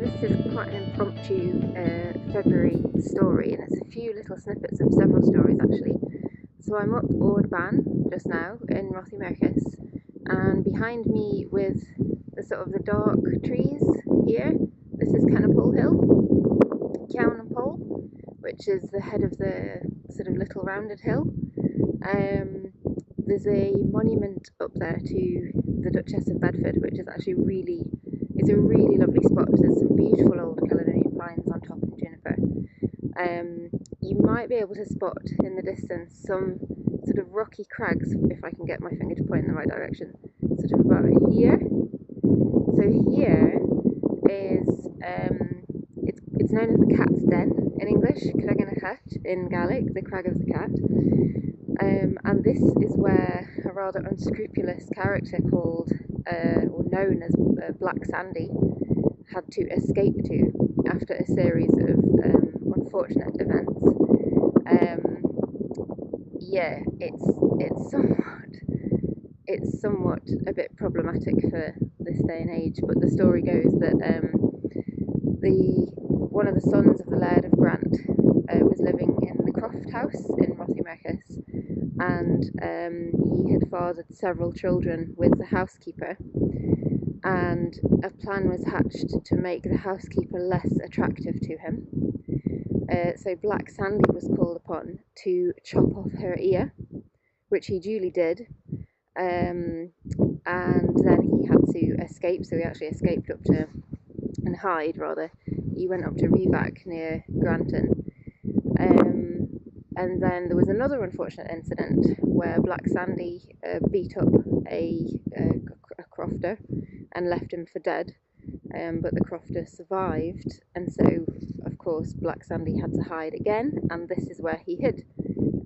This is quite an impromptu February story, and it's a few little snippets of several stories actually. So I'm up Òrd Bàn just now in Aviemore, and behind me with the sort of the dark trees here, this is Kennapole Hill, Gamhna, which is the head of the sort of little rounded hill. There's a monument up there to the Duchess of Bedford, which is actually it's a really lovely spot. There's some beautiful old Caledonian pines on top and juniper. You might be able to spot in the distance some sort of rocky crags, if I can get my finger to point in the right direction, sort of about here. So here is, it's known as the Cat's Den in English, in Gaelic, the Crag of the Cat. And this is where a rather unscrupulous character called, or known as Black Sandy, had to escape to after a series of unfortunate events. Yeah, it's somewhat a bit problematic for this day and age, but the story goes that one of the sons of the Laird of Grant was living in the Croft house in Aviemore, and he had fathered several children with the housekeeper, and a plan was hatched to make the housekeeper less attractive to him. So Black Sandy was called upon to chop off her ear, which he duly did, and then he had to escape. So he actually escaped up to, and hide rather, he went up to Revac near Granton. And then there was another unfortunate incident where Black Sandy beat up a crofter and left him for dead, but the crofter survived, and so of course Black Sandy had to hide again, and this is where he hid,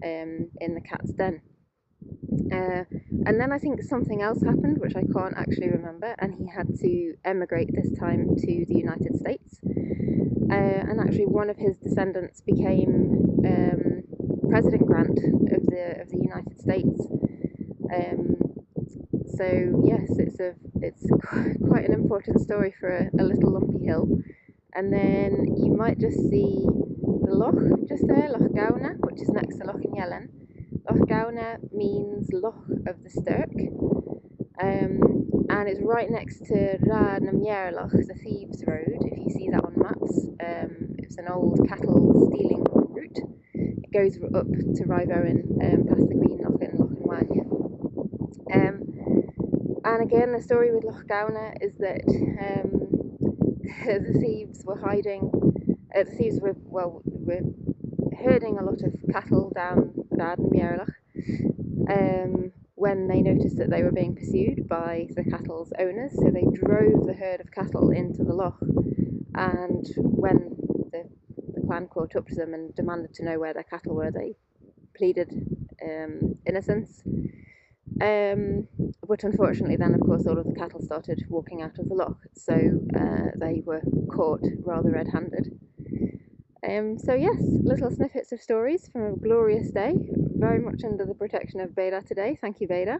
in the Cat's Den. And then I think something else happened which I can't actually remember, and he had to emigrate this time to the United States, and actually one of his descendants became President Grant of the United States. So yes, it's quite an important story for a little lumpy hill. And then you might just see the Loch just there, Loch Gamhna, which is next to Loch Yellen. Loch Gamhna means Loch of the Stirk, and it's right next to Loch, the Thieves road. If you see that on maps, it's an old cattle stealing route. It goes up to Riverin, past the Green Loch and Loch and Wag. And again, the story with Loch Gamhna is that the thieves were hiding. The thieves were herding a lot of cattle down Loch, when they noticed that they were being pursued by the cattle's owners. So they drove the herd of cattle into the loch, and when the clan caught up to them and demanded to know where their cattle were, they pleaded innocence. But unfortunately then, of course, all of the cattle started walking out of the loch, so they were caught rather red-handed. So yes, little snippets of stories from a glorious day, very much under the protection of Beda today. Thank you, Beda.